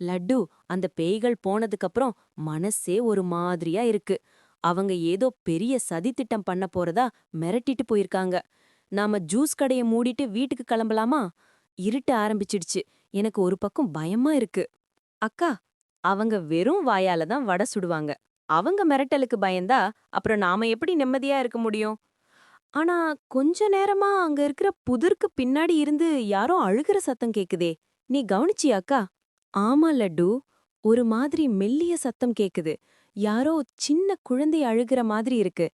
லட்டு, அந்த பேய்கள் போனதுக்கப்புறம் மனசே ஒரு மாதிரியா இருக்கு. அவங்க ஏதோ பெரிய சதித்திட்டம் பண்ண போறதா மிரட்டிட்டு போயிருக்காங்க. நாம ஜூஸ் கடைய மூடிட்டு வீட்டுக்கு கிளம்பலாமா? இருட்ட ஆரம்பிச்சிடுச்சு. எனக்கு ஒரு பக்கம் பயமா இருக்கு. அக்கா, அவங்க வெறும் வாயால தான் வடை சுடுவாங்க. அவங்க மிரட்டலுக்கு பயந்தா அப்புறம் நாம எப்படி நிம்மதியா இருக்க முடியும்? ஆனா கொஞ்ச நேரமா அங்க இருக்கிற புதருக்கு பின்னாடி இருந்து யாரோ அழுகுற சத்தம் கேக்குதே. நீ கவனிச்சியா அக்கா? ஆமா லட்டு. ஒரு மாதிரி மெல்லிய சத்தம் கேக்குது. யாரோ சின்ன குழந்தை அழுகுற மாதிரி இருக்கு.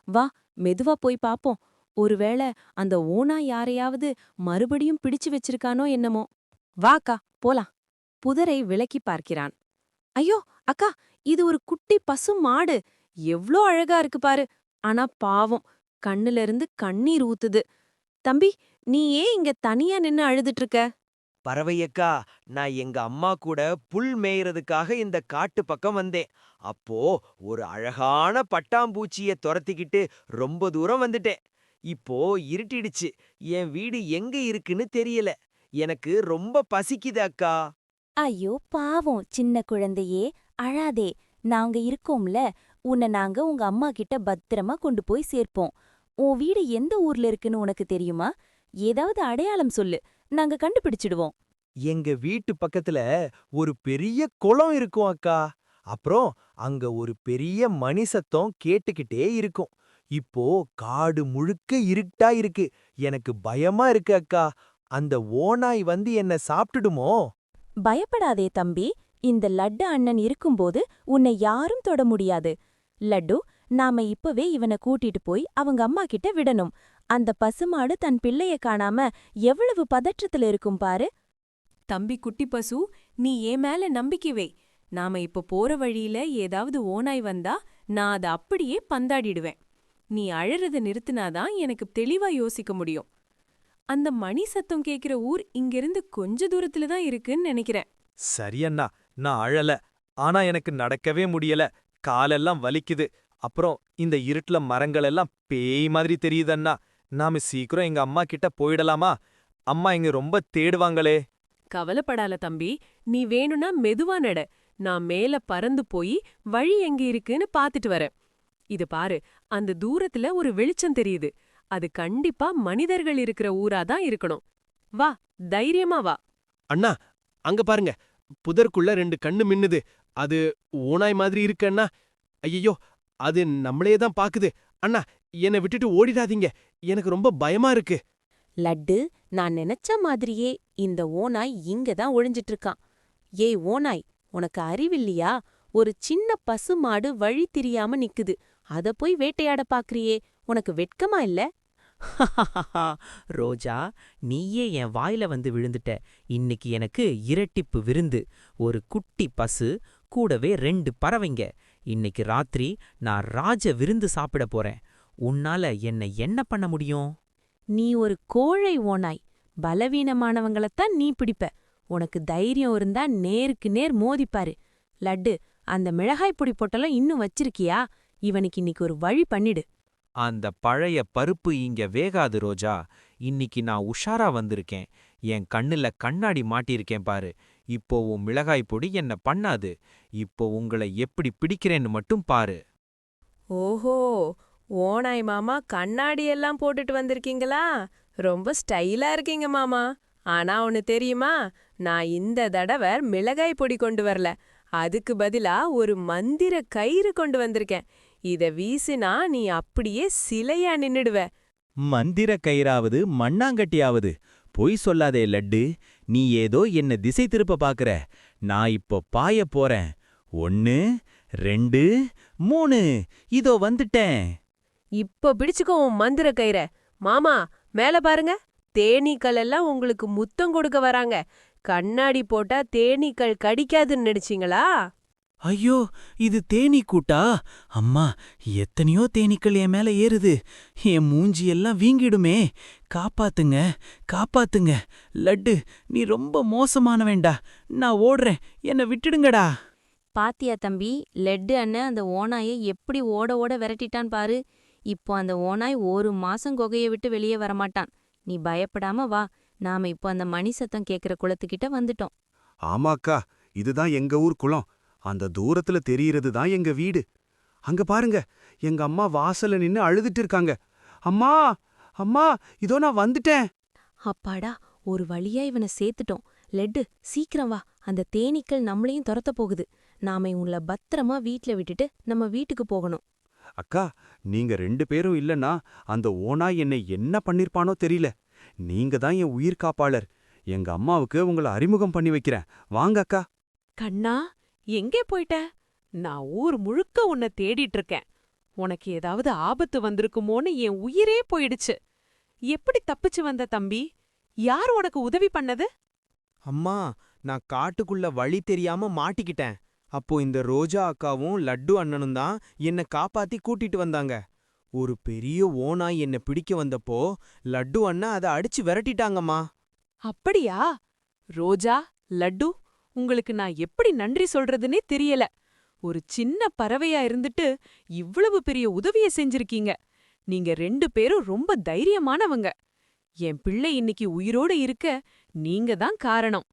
வா, மெதுவா போய் பாப்போம். ஒருவேள அந்த ஓநாய் யாரையாவது மறுபடியும் பிடிச்சு வச்சிருக்கானோ என்னமோ. வா அக்கா, போலாம். புதரை விலக்கி பார்க்கிறான். ஐயோ அக்கா, இது ஒரு குட்டி பசு மாடு. எவ்ளோ அழகா இருக்கு பாரு. ஆனா பாவம், கண்ணுல இருந்து கண்ணீர் ஊத்துது. தம்பி, நீ ஏன் இங்க தனியா நின்னு அழுதுட்டு இருக்க? பறவையக்கா, நான் எங்க அம்மா கூட புல் மேயறதுக்காக இந்த காட்டு பக்கம் வந்தேன். அப்போ ஒரு அழகான பட்டாம்பூச்சிய தொரத்திக்கிட்டு ரொம்ப தூரம் வந்துட்டேன். இப்போ இருட்டிடுச்சு. என் வீடு எங்க இருக்குன்னு தெரியல. எனக்கு ரொம்ப பசிக்குது அக்கா. ஐயோ பாவம் சின்ன குழந்தையே, அழாதே. நாங்க இருக்கோம்ல. நாங்க உங்க அம்மா கிட்ட பத்திரமா கொண்டு போய் சேர்ப்போம். உன் வீடு எந்த ஊர்ல இருக்குன்னு உனக்கு தெரியுமா? ஏதாவது அடையாளம் சொல்லு, நாங்க கண்டுபிடிச்சிடுவோம். எங்க வீட்டு பக்கத்துல ஒரு பெரிய குளம் இருக்கும் அக்கா. அப்புறம் அங்க ஒரு பெரிய மணி சத்தம் கேட்டுக்கிட்டே இருக்கும். இப்போ காடு முழுக்க இருட்டா இருக்கு. எனக்கு பயமா இருக்கு அக்கா. அந்த ஓநாய் வந்து என்ன சாப்பிட்டுடுமோ? பயப்படாதே தம்பி. இந்த லட்டு அண்ணன் இருக்கும்போது உன்னை யாரும் தொட முடியாது. லட்டு, நாம இப்பவே இவனை கூட்டிட்டு போய் அவங்க அம்மா கிட்ட விடணும். அந்த பசுமாடு தன் பிள்ளைய காணாம எவ்வளவு பதற்றத்துல இருக்கும் பாரு. தம்பி குட்டி பசு, நீ என் மேல நம்பிக்கை வை. நாம இப்ப போற வழியில ஏதாவது ஓநாய் வந்தா நான் அத அப்படியே பந்தாடிடுவேன். நீ அழறத நிறுத்தினாதான் எனக்கு தெளிவா யோசிக்க முடியும். அந்த மணி சத்தம் கேக்குற ஊர் இங்கிருந்து கொஞ்ச தூரத்துல தான் இருக்குன்னு நினைக்கிறேன். சரி அண்ணா, நான் அழல. ஆனா எனக்கு நடக்கவே முடியல. காலெல்லாம் வலிக்குது. அப்புறம் இந்த இருட்டுல மரங்கள் எல்லாம் பேய் மாதிரி தெரியுது அண்ணா. நாம சீக்கிரம் எங்க அம்மா கிட்ட போயிடலாமா? அம்மா இங்க ரொம்ப தேடுவாங்களே. கவலைப்படால தம்பி, நீ வேணும்னா மெதுவா நட. நான் மேல பறந்து போய் வழி எங்க இருக்குன்னு பாத்துட்டு வரேன். இது பாரு, அந்த தூரத்துல ஒரு வெளிச்சம் தெரியுது. அது கண்டிப்பா மனிதர்கள் இருக்கிற ஊரா தான் இருக்கணும். வா, தைரியமா வா. அண்ணா, அங்க பாருங்க. புதருக்குள்ள 2 கண்ணு மின்னுது. அது ஓநாய் மாதிரி இருக்கு அண்ணா. ஐயையோ, அது நம்மளே தான் பாக்குது. அண்ணா, என்னை விட்டுட்டு ஓடிடாதீங்க. எனக்கு ரொம்ப பயமா இருக்கு. லட்டு, நான் நினைச்ச மாதிரியே இந்த ஓநாய் இங்க தான் ஒளிஞ்சிட்டு இருக்கான். ஏய் ஓநாய், உனக்கு அறிவில்லையா? ஒரு சின்ன பசுமாடு வழி தெரியாம நிக்குது. அத போய் வேட்டையாட பாக்குறியே, உனக்கு வெட்கமா இல்ல? ரோஜா, நீயே என் வாயில வந்து விழுந்துட்ட. இன்னைக்கு எனக்கு இரட்டிப்பு விருந்து. ஒரு குட்டி பசு, கூடவே 2 பறவைங்க. இன்னைக்கு ராத்திரி நான் ராஜ விருந்து சாப்பிட போறேன். உன்னால என்ன பண்ண முடியும்? நீ ஒரு கோழை ஓநாய். பலவீனமானவங்களத்தான் நீ பிடிப்ப. உனக்கு தைரியம் இருந்தா நேருக்கு நேர் மோதிப்பாரு. லட்டு, அந்த மிளகாய் பொடி பொட்டலம் இன்னும் வச்சிருக்கியா? இவனுக்கு இன்னைக்கு ஒரு வழி பண்ணிடு. அந்த பழைய பருப்பு இங்க வேகாது ரோஜா. இன்னிக்கு நான் உஷாரா வந்திருக்கேன். என் கண்ணுல கண்ணாடி மாட்டியிருக்கேன் பாரு. இப்போ உன் மிளகாய் பொடி என்ன பண்ணாது. இப்போ உங்களை எப்படி பிடிக்கிறேன்னு மட்டும் பாரு. ஓஹோ, ஓநாய் மாமா கண்ணாடி எல்லாம் போட்டுட்டு வந்திருக்கீங்களா? ரொம்ப ஸ்டைலா இருக்கீங்க மாமா. ஆனா ஒன்னு தெரியுமா? நான் இந்த தடவை மிளகாய் பொடி கொண்டு வரல. அதுக்கு பதிலா ஒரு மந்திர கயிறு கொண்டு வந்திருக்கேன். இத வீசினா நீ அப்படியே சிலையா நின்னுடுவ. மந்திர கயிறாவது மண்ணாங்கட்டியாவது பொய் சொல்லாதே லட்டு. நீ ஏதோ என்ன திசை திருப்ப பாக்குற. நான் இப்போ பாய போறேன். 1 2 3 இதோ வந்துட்டேன். இப்ப பிடிச்சுக்கோ உன் மந்திர கயிற. மாமா, மேல பாருங்க. தேனீக்கள் எல்லாம் உங்களுக்கு முத்தம் கொடுக்க வராங்க. கண்ணாடி போட்டா தேனீக்கள் கடிக்காதுன்னு நினைச்சீங்களா? ஐயோ, இது தேனீ கூட்டா? அம்மா, எத்தனையோ தேனீக்கள் என் மேல ஏறுது. என் மூஞ்சி எல்லாம் வீங்கிடுமே. காப்பாத்துங்க, காப்பாத்துங்க. லட்டு, நீ ரொம்ப மோசமானவேண்டா. நான் ஓடுறேன், என்னை விட்டுடுங்கடா. பாத்தியா தம்பி, லட்டு அண்ணன் அந்த ஓநாயை எப்படி ஓட ஓட விரட்டிட்டான் பாரு. இப்போ அந்த ஓநாய் 1 மாசம் குகையை விட்டு வெளியே வரமாட்டான். நீ பயப்படாம வா. நாம இப்போ அந்த மணி சத்தம் கேக்குற குளத்துக்கிட்ட வந்துட்டோம். ஆமாக்கா, இதுதான் எங்க ஊர் குளம். அந்த தூரத்துல தெரியறது தான் எங்க வீடு. அங்க பாருங்க, எங்க அம்மா வாசல்ல நின்னு அழுதுட்டு இருக்காங்க. அம்மா, அம்மா, இதோ நான் வந்துட்டேன். அப்பாடா, ஒரு வழியா இவனை சேர்த்துட்டோம். லெட்டு, சீக்கிரம் வா, அந்த தேனீக்கள் நம்மளையும் துரத்த போகுது. நாம இவங்கள பத்திரமா வீட்ல விட்டுட்டு நம்ம வீட்டுக்கு போகணும். அக்கா, நீங்க 2 பேரும் இல்லனா அந்த ஓநாய் என்னை என்ன பண்ணிருப்பானோ தெரியல. நீங்க தான் என் உயிர் காப்பாளர். எங்க அம்மாவுக்கு உங்கள அறிமுகம் பண்ணி வைக்கிறேன். வாங்க அக்கா. கண்ணா, எங்கே போயிட்ட? நான் ஊர் முழுக்க உன்னை தேடிட்டு இருக்கேன். உனக்கு ஏதாவது ஆபத்து வந்திருக்குமோன்னு என் உயிரே போயிடுச்சு. எப்படி தப்பிச்சு வந்த தம்பி? யார் உனக்கு உதவி பண்ணது? அம்மா, நான் காட்டுக்குள்ள வழி தெரியாம மாட்டிக்கிட்டேன். அப்போ இந்த ரோஜா அக்காவும் லட்டு அண்ணனும் தான் என்ன காப்பாத்தி கூட்டிட்டு வந்தாங்க. ஒரு பெரிய ஓநாய் என்ன பிடிக்க வந்தப்போ லட்டு அண்ணா அதை அடிச்சு விரட்டிட்டாங்கம்மா. அப்படியா? ரோஜா, லட்டு, உங்களுக்கு நான் எப்படி நன்றி சொல்றதுன்னே தெரியல. ஒரு சின்ன பறவையா இருந்துட்டு இவ்வளவு பெரிய உதவிய செஞ்சிருக்கீங்க. நீங்க 2 பேரும் ரொம்ப தைரியமானவங்க. என் பிள்ளை இன்னைக்கு உயிரோட இருக்க நீங்க தான் காரணம்.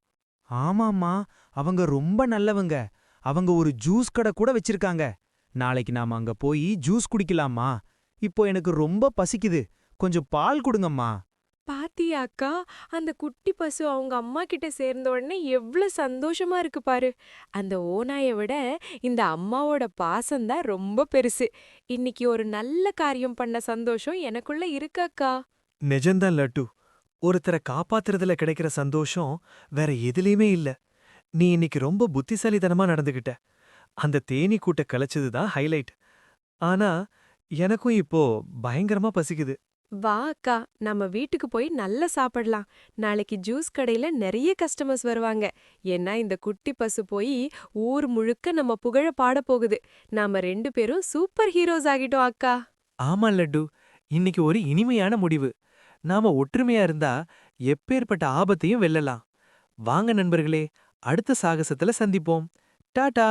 ஆமாம்மா, அவங்க ரொம்ப நல்லவங்க. அவங்க ஒரு ஜூஸ் கடை கூட வச்சிருக்காங்க. நாளைக்கு நாம அங்க போய் ஜூஸ் குடிக்கலாமா? இப்போ எனக்கு ரொம்ப பசிக்குது. கொஞ்சம் பால் கொடுங்கம்மா. பாத்தியா அக்கா, அந்த குட்டி பசு அவங்க அம்மா கிட்ட சேர்ந்த உடனே எவ்ளோ சந்தோஷமா இருக்கு பாரு. அந்த ஓநாயை விட இந்த அம்மாவோட பாசம்தான் ரொம்ப பெருசு. இன்னைக்கு ஒரு நல்ல காரியம் பண்ண சந்தோஷம் எனக்குள்ள இருக்கு அக்கா. நிஜம்தான் லட்டு. ஒருத்தரை காப்பாத்துறதுல கிடைக்கிற சந்தோஷம் வேற எதுலயுமே இல்ல. நீ இன்னைக்கு ரொம்ப புத்திசாலித்தனமா நடந்துகிட்ட. அந்த தேனீ கூட்ட கலைச்சதுதான் ஹைலைட். ஆனா எனக்கும் இப்போ பயங்கரமா பசிக்குது. வா அக்கா, நம்ம வீட்டுக்கு போய் நல்லா சாப்பிடலாம். நாளைக்கு ஜூஸ் கடையில நிறைய கஸ்டமர்ஸ் வருவாங்க. ஏன்னா இந்த குட்டி பசு போய் ஊர் முழுக்க நம்ம புகழ பாட போகுது. நாம 2 பேரும் சூப்பர் ஹீரோஸ் ஆகிட்டோம் அக்கா. ஆமா லட்டு, இன்னைக்கு ஒரு இனிமையான முடிவு. நாம ஒற்றுமையா இருந்தா எப்பேற்பட்ட ஆபத்தையும் வெல்லலாம். வாங்க நண்பர்களே, அடுத்த சாகசத்துல சந்திப்போம். டாடா.